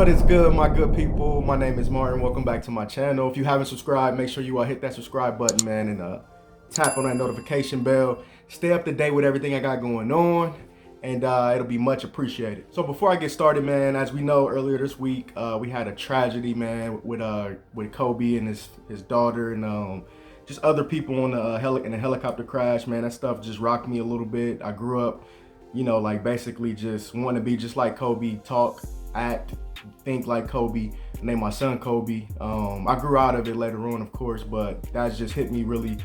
What is good, my good people? My name is Martin. Welcome back to my channel. If you haven't subscribed, make sure you hit that subscribe button, man, and tap on that notification bell. Stay up to date with everything I got going on, and it'll be much appreciated. So before I get started, man, as we know, earlier this week we had a tragedy, man, with Kobe and his daughter, and just other people on the in a helicopter crash. Man, that stuff just rocked me a little bit. I grew up, like basically just wanting to be just like Kobe, talk, act, think like Kobe, name my son Kobe. I grew out of it later on, of course, but that's just hit me really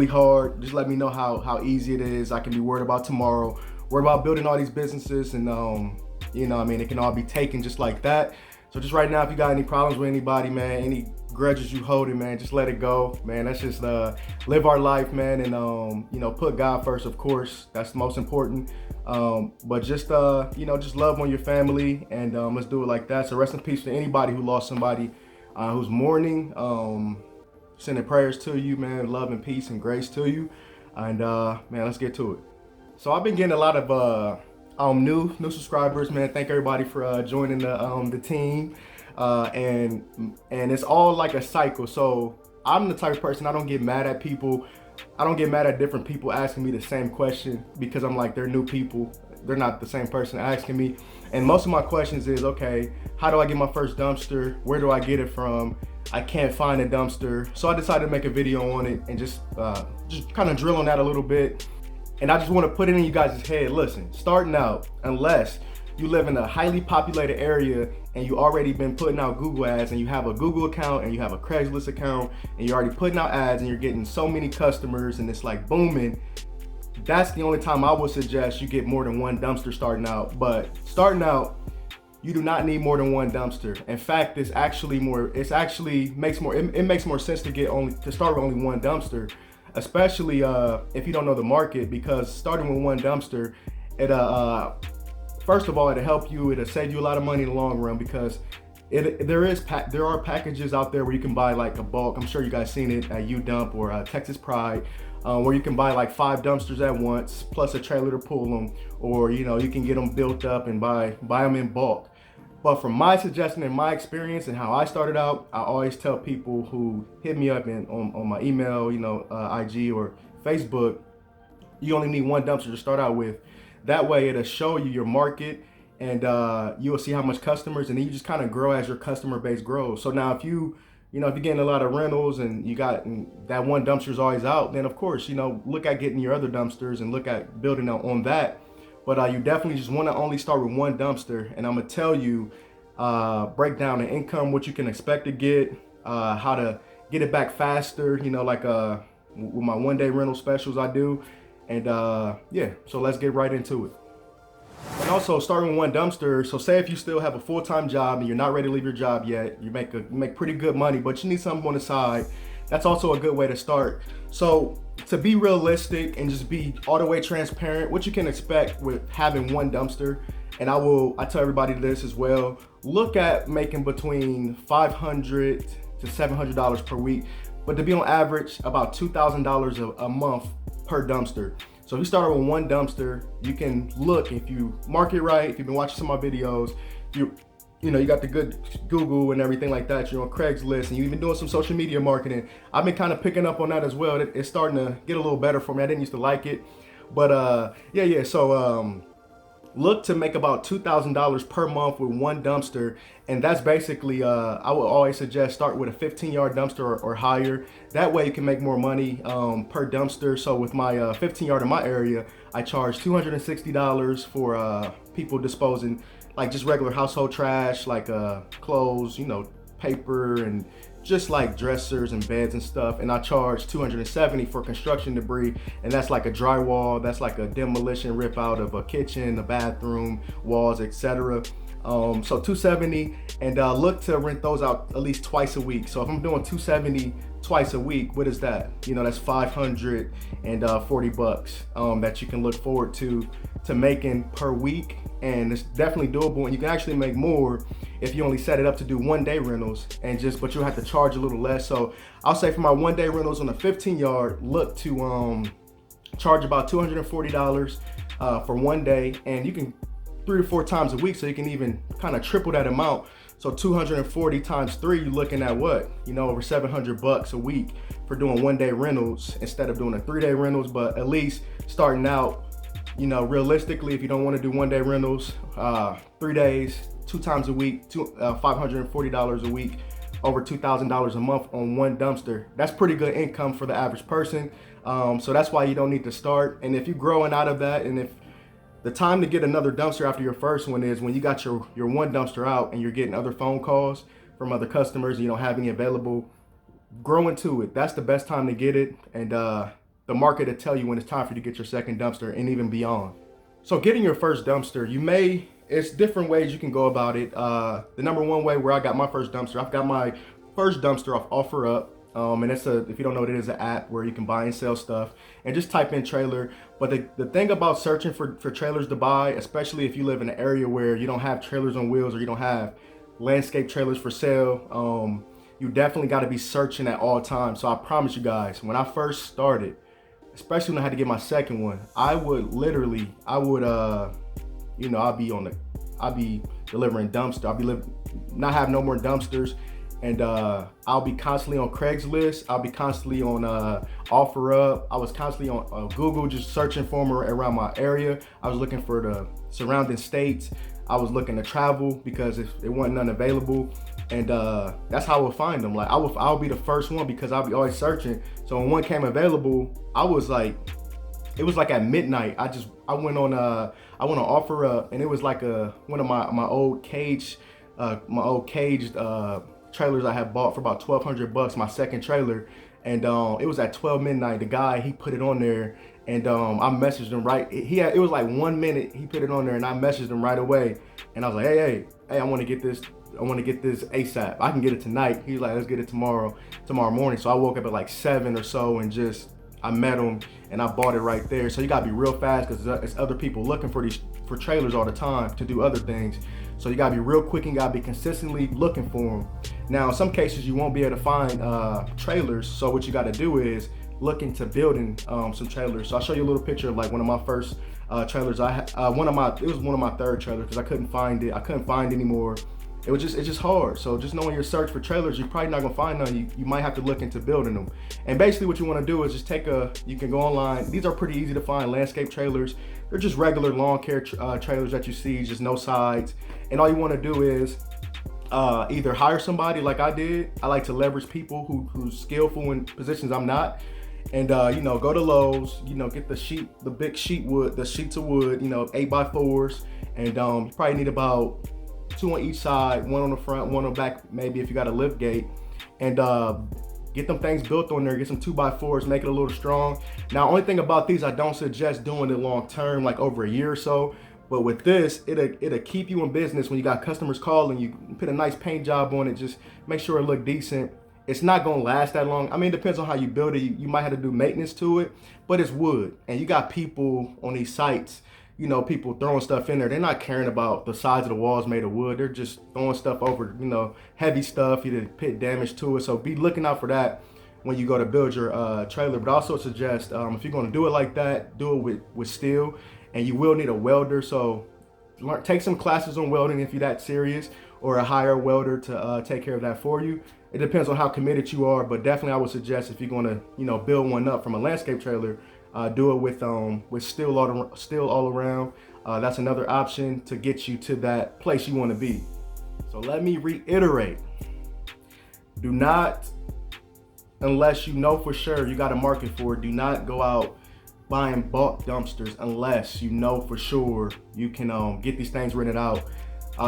hard. Just let me know how easy it is. I can be worried about tomorrow, worried about building all these businesses, and it can all be taken just like that. So just right now, if you got any problems with anybody, man, any grudges you holding, man, just let it go, man. That's just live our life, man, and put God first, of course. That's the most important. But just just love on your family, and let's do it like that. So rest in peace to anybody who lost somebody who's mourning. Sending prayers to you, man. Love and peace and grace to you. And man, let's get to it. So I've been getting a lot of new subscribers, man. Thank everybody for joining the team. And it's all like a cycle. So I'm the type of person, I don't get mad at people. I don't get mad at different people asking me the same question, because I'm like, they're new people. They're not the same person asking me. And most of my questions is, okay, how do I get my first dumpster? Where do I get it from? I can't find a dumpster. So I decided to make a video on it and just kind of drill on that a little bit. And I just want to put it in you guys' head. Listen, starting out, unless you live in a highly populated area and you already been putting out Google ads, and you have a Google account and you have a Craigslist account and you're already putting out ads and you're getting so many customers and it's like booming, that's the only time I would suggest you get more than one dumpster starting out. But starting out, you do not need more than one dumpster. In fact, it makes more sense to start with only one dumpster, especially if you don't know the market, because starting with one dumpster, first of all, it'll help you. It'll save you a lot of money in the long run, because there are packages out there where you can buy like a bulk. I'm sure you guys seen it at UDump or Texas Pride, where you can buy like 5 dumpsters at once plus a trailer to pull them, or you can get them built up and buy them in bulk. But from my suggestion and my experience and how I started out, I always tell people who hit me up on my email, IG or Facebook, you only need one dumpster to start out with. That way it'll show you your market, and you will see how much customers, and then you just kind of grow as your customer base grows. So now if you're getting a lot of rentals and that one dumpster is always out, then of course, look at getting your other dumpsters and look at building on that. But you definitely just want to only start with one dumpster. And I'm going to tell you, break down the income, what you can expect to get, how to get it back faster, like with my one-day rental specials I do. And yeah, so let's get right into it. And also, starting with one dumpster, so say if you still have a full-time job and you're not ready to leave your job yet, you make pretty good money, but you need something on the side, that's also a good way to start. So to be realistic and just be all the way transparent, what you can expect with having one dumpster, and I tell everybody this as well, look at making between $500 to $700 per week, but to be on average about $2,000 a month per dumpster. So if you start with one dumpster, you can look, if you market right, if you've been watching some of my videos, you got the good Google and everything like that, you're on Craigslist, and you've been doing some social media marketing. I've been kind of picking up on that as well. It's starting to get a little better for me. I didn't used to like it, but so look to make about $2,000 per month with one dumpster. And that's basically, I would always suggest start with a 15-yard dumpster or higher. That way you can make more money per dumpster. So with my 15-yard in my area, I charge $260 for people disposing like just regular household trash, like clothes, paper, and just like dressers and beds and stuff. And I charge $270 for construction debris, and that's like a drywall, that's like a demolition rip out of a kitchen, a bathroom, walls, etc. So $270, and look to rent those out at least twice a week. So if I'm doing $270 twice a week, what is that? That's $540 that you can look forward to making per week. And it's definitely doable, and you can actually make more if you only set it up to do one-day rentals, but you'll have to charge a little less. So I'll say for my one-day rentals on a 15-yard, look to charge about $240 for one day, and you can 3 to 4 times a week, so you can even kind of triple that amount. So 240 times 3, you're looking at what? You know, over $700 a week for doing 1-day rentals instead of doing a 3-day rentals. But at least starting out, you know, realistically, if you don't want to do 1-day rentals, 3 days, 2 times a week, $540 a week, over $2,000 a month on one dumpster. That's pretty good income for the average person. So that's why you don't need to start. And if you're growing out of that, and if the time to get another dumpster after your first one is when you got your one dumpster out and you're getting other phone calls from other customers, you don't have any available, grow into it. That's the best time to get it. And the market will tell you when it's time for you to get your second dumpster and even beyond. So getting your first dumpster, it's different ways you can go about it. The number one way where I got my first dumpster, I've got my first dumpster off OfferUp. And it's if you don't know what it is, an app where you can buy and sell stuff, and just type in trailer. But the thing about searching for trailers to buy, especially if you live in an area where you don't have trailers on wheels or you don't have landscape trailers for sale, you definitely got to be searching at all times. So I promise you guys, when I first started, especially when I had to get my second one, I'd be delivering dumpster. Not have no more dumpsters. And I'll be constantly on Craigslist. I'll be constantly on OfferUp. I was constantly on Google, just searching for them around my area. I was looking for the surrounding states. I was looking to travel because it wasn't none available. And that's how I would find them. Like I'll be the first one because I'll be always searching. So when one came available, it was like at midnight. I went on OfferUp, and it was like one of my old caged trailers I had bought for about $1,200, my second trailer. And it was at 12 midnight. The guy, he put it on there, and I messaged him right. It was like 1 minute he put it on there, and I messaged him right away. And I was like, hey, I want to get this ASAP. I can get it tonight. He's like, let's get it tomorrow morning. So I woke up at like 7 or so, and I met him and I bought it right there. So you gotta be real fast because it's other people looking for trailers all the time to do other things. So you gotta be real quick and gotta be consistently looking for them. Now, in some cases you won't be able to find trailers. So what you gotta do is look into building some trailers. So I'll show you a little picture of like one of my first trailers. It was one of my third trailers because I couldn't find it. I couldn't find any more. It's just hard. So just knowing your search for trailers, you're probably not gonna find none. You might have to look into building them. And basically what you wanna do is just you can go online. These are pretty easy to find, landscape trailers. They're just regular lawn care trailers that you see, just no sides. And all you wanna do is either hire somebody like I did. I like to leverage people who's skillful in positions I'm not. And go to Lowe's, get the big the sheets of wood, 8x4s. And you probably need about 2 on each side, 1 on the front, 1 on the back, maybe if you got a lift gate. And get them things built on there, get some 2x4s, make it a little strong. Now, only thing about these, I don't suggest doing it long term, like over a year or so. But with this, it'll keep you in business when you got customers calling. You put a nice paint job on it, just make sure it look decent. It's not gonna last that long. I mean, it depends on how you build it. You might have to do maintenance to it, but it's wood. And you got people on these sites, people throwing stuff in there. They're not caring about the sides of the walls made of wood. They're just throwing stuff over, heavy stuff, either put damage to it. So be looking out for that when you go to build your trailer. But I also suggest if you're gonna do it like that, do it with steel. And you will need a welder. So take some classes on welding if you're that serious, or hire a welder to take care of that for you. It depends on how committed you are, but definitely I would suggest if you're gonna, build one up from a landscape trailer, do it with steel all around. That's another option to get you to that place you want to be. So let me reiterate: do not, unless you know for sure you got a market for it, do not go out buying bulk dumpsters unless you know for sure you can get these things rented out.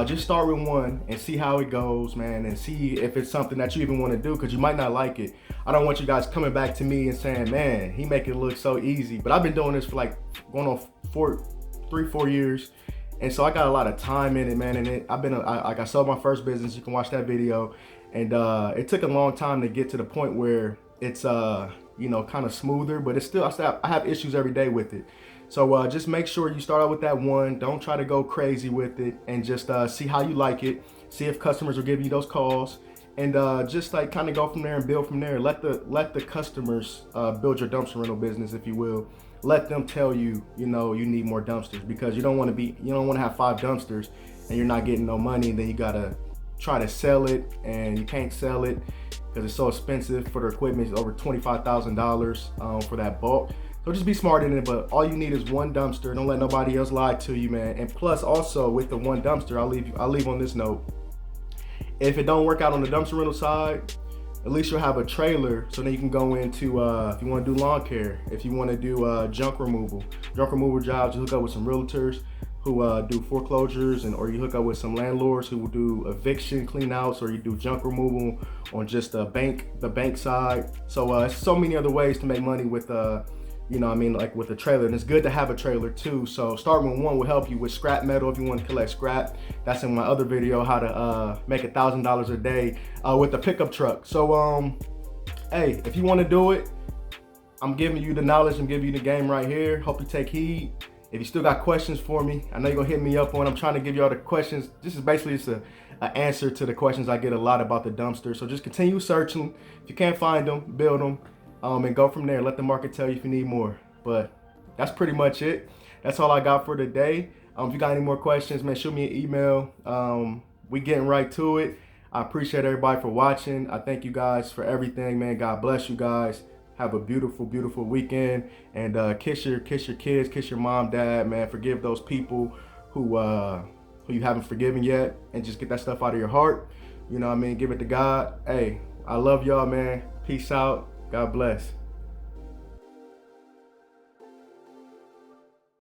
Just start with one and see how it goes, man, and see if it's something that you even want to do, because you might not like it. I don't want you guys coming back to me and saying, man, he make it look so easy. But I've been doing this for like going on 3-4 years, and so I got a lot of time in it, man. And I sold my first business. You can watch that video, and it took a long time to get to the point where it's kind of smoother, but I have issues every day with it. So just make sure you start out with that one. Don't try to go crazy with it, and just see how you like it. See if customers will give you those calls, and just like kind of go from there and build from there. Let the customers build your dumpster rental business, if you will. Let them tell you, you need more dumpsters, because you don't want to have 5 dumpsters and you're not getting no money, and then you gotta try to sell it and you can't sell it because it's so expensive for the equipment. It's over $25,000 for that bulk. So just be smart in it, but all you need is one dumpster. Don't let nobody else lie to you, man. And plus also with the one dumpster, I'll leave on this note. If it don't work out on the dumpster rental side, at least you'll have a trailer, so then you can go into, if you want to do lawn care, if you want to do junk removal jobs, you hook up with some realtors who do foreclosures, or you hook up with some landlords who will do eviction clean outs, or you do junk removal on just the bank side. So so many other ways to make money with like with a trailer, and it's good to have a trailer too. So starting with one will help you with scrap metal if you want to collect scrap. That's in my other video, how to make $1,000 a day with a pickup truck. So hey, if you want to do it, I'm giving you the knowledge, I'm giving you the game right here. Hope you take heed. If you still got questions for me, I know you're gonna hit me up on. I'm trying to give you all the questions. This is basically just an answer to the questions I get a lot about the dumpster. So just continue searching. If you can't find them, build them. And go from there. Let the market tell you if you need more. But that's pretty much it. That's all I got for today. If you got any more questions, man, shoot me an email. We getting right to it. I appreciate everybody for watching. I thank you guys for everything, man. God bless you guys. Have a beautiful, beautiful weekend. And kiss your kids, kiss your mom, dad, man. Forgive those people who you haven't forgiven yet, and just get that stuff out of your heart. You know what I mean? Give it to God. Hey, I love y'all, man. Peace out. God bless.